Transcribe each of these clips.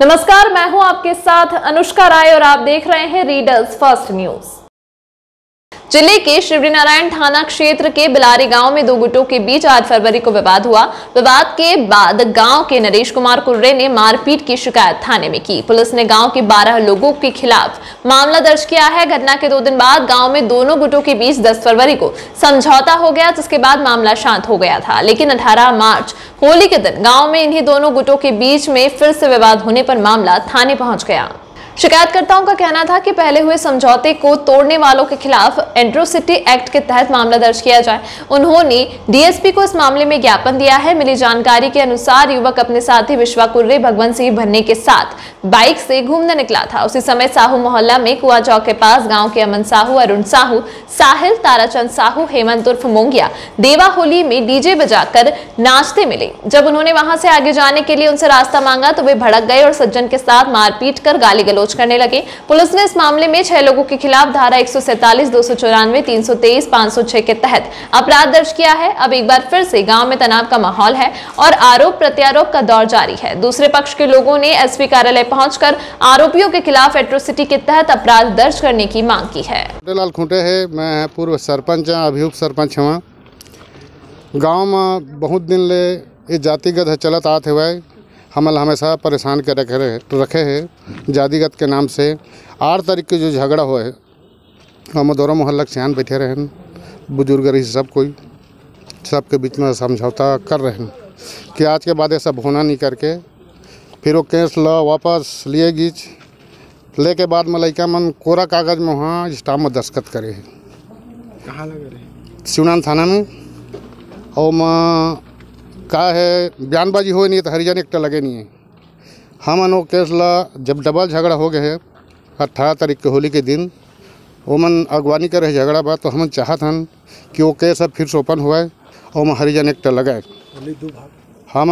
नमस्कार, मैं हूं आपके साथ अनुष्का राय और आप देख रहे हैं रीडर्स फर्स्ट न्यूज। जिले के शिवरीनारायण थाना क्षेत्र के बिलारी गांव में दो गुटों के बीच 8 फरवरी को विवाद हुआ। विवाद के बाद गांव के नरेश कुमार कुर्रे ने मारपीट की शिकायत थाने में की। पुलिस ने गांव के 12 लोगों के खिलाफ मामला दर्ज किया है। घटना के 2 दिन बाद गांव में दोनों गुटों के बीच 10 फरवरी को समझौता हो गया, जिसके बाद मामला शांत हो गया था। लेकिन 18 मार्च होली के दिन गांव में इन्हीं दोनों गुटों के बीच में फिर से विवाद होने पर मामला थाने पहुंच गया। शिकायतकर्ताओं का कहना था कि पहले हुए समझौते को तोड़ने वालों के खिलाफ एट्रोसिटी एक्ट के तहत मामला दर्ज किया जाए। उन्होंने डीएसपी को इस मामले में ज्ञापन दिया है। मिली जानकारी के अनुसार युवक अपने साथी विश्वा कुर्रे भगवंत सिंह भन्ने के साथ बाइक से घूमने निकला था। उसी समय साहू मोहल्ला में कुआ चौक के पास गांव के अमन साहू, अरुण साहू, साहिल, ताराचंद साहू, हेमंत उर्फ मोंगिया देवा होली में डीजे बजाकर नाचते मिले। जब उन्होंने वहां से आगे जाने के लिए उनसे रास्ता मांगा तो वे भड़क गए और सज्जन के साथ मारपीट कर गाली गलौज करने लगे। पुलिस ने इस मामले में 6 लोगों के खिलाफ धारा 147, 294, 323, 506 के तहत अपराध दर्ज किया है। अब एक बार फिर से गांव में तनाव का माहौल है और आरोप प्रत्यारोप का दौर जारी है। दूसरे पक्ष के लोगों ने एसपी कार्यालय पहुंचकर आरोपियों के खिलाफ एट्रोसिटी के तहत अपराध दर्ज करने की मांग की है। लाल खूंटे है, मैं पूर्व सरपंच अभियुक्त सरपंच हूँ। गाँव में बहुत दिन ले ये जातिगत चलत आते हुए हमल हमेशा परेशान कर रखे है जातिगत के नाम से। 8 तारीख के जो झगड़ा हुआ है, हम दोनों मोहल्ला के सियान बैठे रहे, बुजुर्ग रही सब कोई, सबके बीच में समझौता कर रहे हैं कि आज के बाद ये सब होना नहीं करके फिर वो केस ला वापस लिए गीच लेके बाद में लड़का मन कोरा कागज में वहाँ स्टाम्प में दस्तखत करे है। कहाँ लगे रहे? शिवनान थाना में। और मैं का है बयानबाजी हो नहीं तो हरिजन एक लगे नहीं है। हम अनो केस ला जब डबल झगड़ा हो गए है 18 तारीख के होली के दिन, वो मन अगवानी कर रहे झगड़ा बा, तो हम चाहत हन कि वो केस अब फिर से ओपन हुआ और मैं हरिजन एक लगाए। हम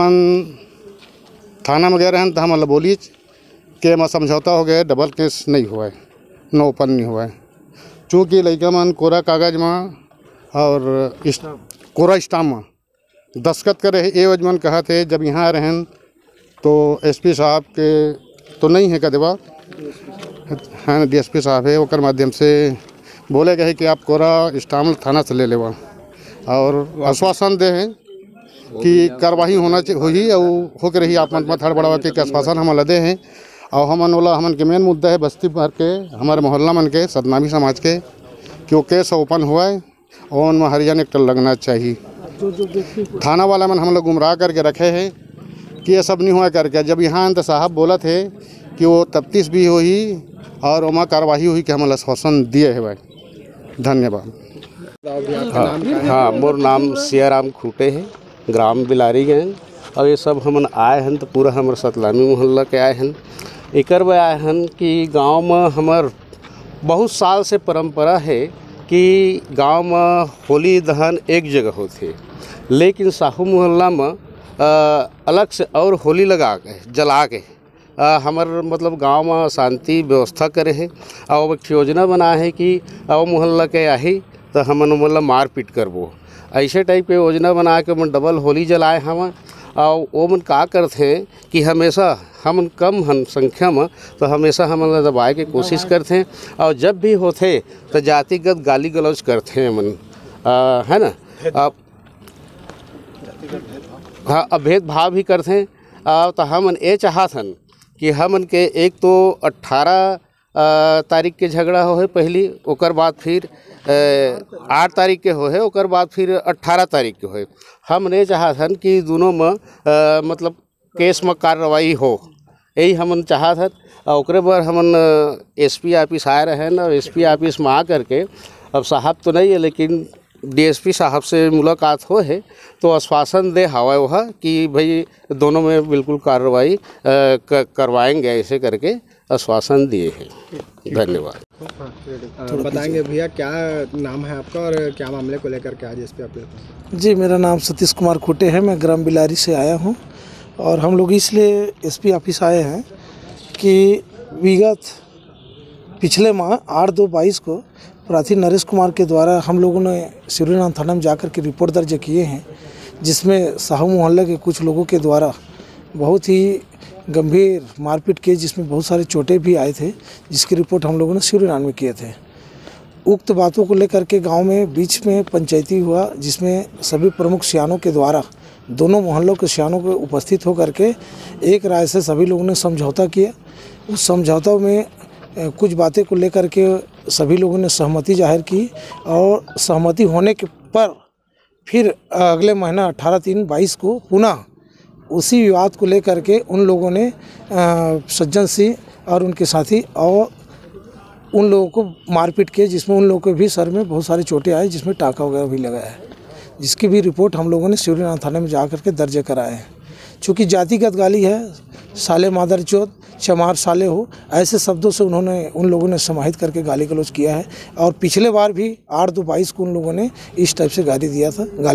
थाना में गए रहे तो हम बोली कि मैं समझौता हो गया, डबल केस नहीं हुआ है, न ओपन नहीं हुआ है। चूँकि लड़का मन कोरा कागज में और कोरा स्टाम्प में दस्तखत करे ये वजमन कहा थे। जब यहाँ रहें तो एसपी साहब के तो नहीं है कदवा, हाँ डीएसपी साहब है, ओकर माध्यम से बोले गए कि आप कोरा स्टाम्प थाना से ले लेवा और आश्वासन दे हैं कि कार्रवाई होना चाहिए और होकर रही आप मत हड़बड़ावा के आश्वासन हम लदे हैं। और हमन वाला हमन के मेन मुद्दा है बस्ती भर के हमारे मोहल्ला मन के सदनामी समाज के कि वो केस ओपन हुआ है और उनमें हरिजन एक लगना चाहिए। थाना वाला मन हम लोग गुमराह करके रखे हैं कि ये सब नहीं हुआ करके। जब यहाँ तो साहब बोला थे कि वो तफ्तीश भी हुई और वहाँ कार्रवाई हुई कि हम आश्वासन दिए है भाई। धन्यवाद। हाँ, मोर नाम सियाराम खूटे है, ग्राम बिलारी गए और ये सब हमन आए हैं तो पूरा हमारे सतलामी मोहल्ला के आए हैं। एक आए हैं कि गांव में हमार बहुत साल से परंपरा है कि गांव में होली दहन एक जगह होते, लेकिन साहू मोहल्ला में अलग से और होली लगा के जला के हमार मतलब गांव में शांति व्यवस्था करे है। और एक योजना बना है कि मोहल्ला के आही तो हमन मतलब मारपीट करबो, ऐसे टाइप के योजना बना के मन डबल होली जलाए हम। और वो मन का करते हैं कि हमेशा हम कम संख्या में तो हमेशा हम दबाए के कोशिश करते हैं और जब भी होते तो जातिगत गाली गलौज करते हैं मन, है ना। हाँ, भेदभाव भी करते हैं। तो हम ये चाहतन कि हमन के एक तो 18 तारीख के झगड़ा हो है पहली, ओकर बाद फिर 8 तारीख के हो है, ओकर बाद फिर 18 तारीख के हो। हम ये चाहतन कि दोनों में मतलब केस में कार्रवाई हो, यही हमन चाहत है। और बाद हमन एसपी ऑफिस आए रहे न, एसपी ऑफिस में आ करके अब साहब तो नहीं है लेकिन डीएसपी साहब से मुलाकात हो है तो आश्वासन दे हवा वह कि भाई दोनों में बिल्कुल कार्रवाई करवाएंगे, ऐसे करके आश्वासन दिए हैं। धन्यवाद। तो बताएंगे भैया क्या नाम है आपका और क्या मामले को लेकर के आज एसपी ऑफिस? जी, मेरा नाम सतीश कुमार खूटे है, मैं ग्राम बिलारी से आया हूं और हम लोग इसलिए एसपी ऑफिस आए हैं कि विगत पिछले माह 8/2/22 को प्रार्थी नरेश कुमार के द्वारा हम लोगों ने शिवरीनारायण थाना में जाकर के रिपोर्ट दर्ज किए हैं, जिसमें साहू मोहल्ले के कुछ लोगों के द्वारा बहुत ही गंभीर मारपीट किए, जिसमें बहुत सारे चोटें भी आए थे, जिसकी रिपोर्ट हम लोगों ने शिवरीनारायण में किए थे। उक्त बातों को लेकर के गांव में बीच में पंचायती हुआ, जिसमें सभी प्रमुख सियानों के द्वारा दोनों मोहल्लों के सियानों को उपस्थित होकर के एक राय से सभी लोगों ने समझौता किया। उस समझौता में कुछ बातें को लेकर के सभी लोगों ने सहमति जाहिर की और सहमति होने के पर फिर अगले महीना 18/3/22 को पुनः उसी विवाद को लेकर के उन लोगों ने सज्जन सिंह और उनके साथी और उन लोगों को मारपीट किए, जिसमें उन लोगों के भी सर में बहुत सारी चोटें आई, जिसमें टाँका वगैरह भी लगा है, जिसकी भी रिपोर्ट हम लोगों ने शिवरीनारायण थाने में जा करके दर्ज कराए हैं। चूँकि जातिगत गाली है, साले मादर चोद, चमार साले हो, ऐसे शब्दों से उन्होंने उन लोगों ने समाहित करके गाली गलौज किया है। और पिछले बार भी 8/2/22 को उन लोगों ने इस टाइप से गाली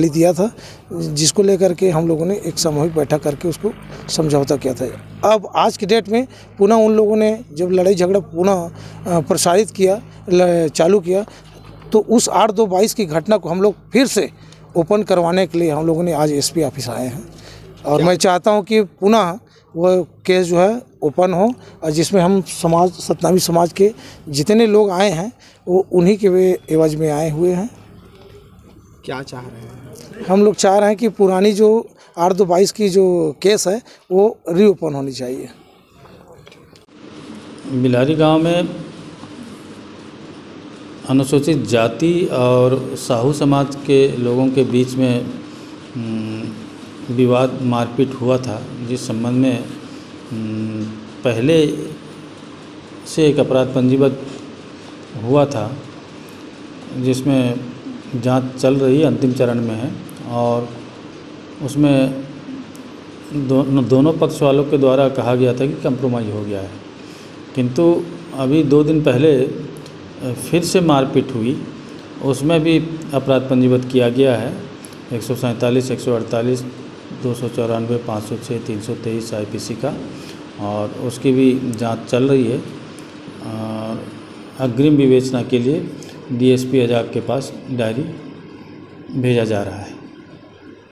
दिया था, जिसको लेकर के हम लोगों ने एक सामूहिक बैठक करके उसको समझौता किया था। अब आज की डेट में पुनः उन लोगों ने जब लड़ाई झगड़ा पुनः प्रसारित किया, चालू किया, तो उस 8/2/22 की घटना को हम लोग फिर से ओपन करवाने के लिए हम लोगों ने आज एसपी ऑफिस आए हैं। और मैं चाहता हूं कि पुनः वह केस जो है ओपन हो, और जिसमें हम समाज, सतनामी समाज के जितने लोग आए हैं वो उन्हीं के एवज में आए हुए हैं। क्या चाह रहे हैं? हम लोग चाह रहे हैं कि पुरानी जो 8/2/22 की जो केस है वो रीओपन होनी चाहिए। बिलारी गांव में अनुसूचित जाति और साहू समाज के लोगों के बीच में विवाद मारपीट हुआ था, जिस संबंध में पहले से एक अपराध पंजीबद्ध हुआ था, जिसमें जांच चल रही है, अंतिम चरण में है। और उसमें दोनों पक्ष वालों के द्वारा कहा गया था कि कंप्रोमाइज़ हो गया है, किंतु अभी 2 दिन पहले फिर से मारपीट हुई, उसमें भी अपराध पंजीबद्ध किया गया है 147, 148, 294, 506, 323 IPC का, और उसकी भी जांच चल रही है। अग्रिम विवेचना के लिए DSP अजाक के पास डायरी भेजा जा रहा है।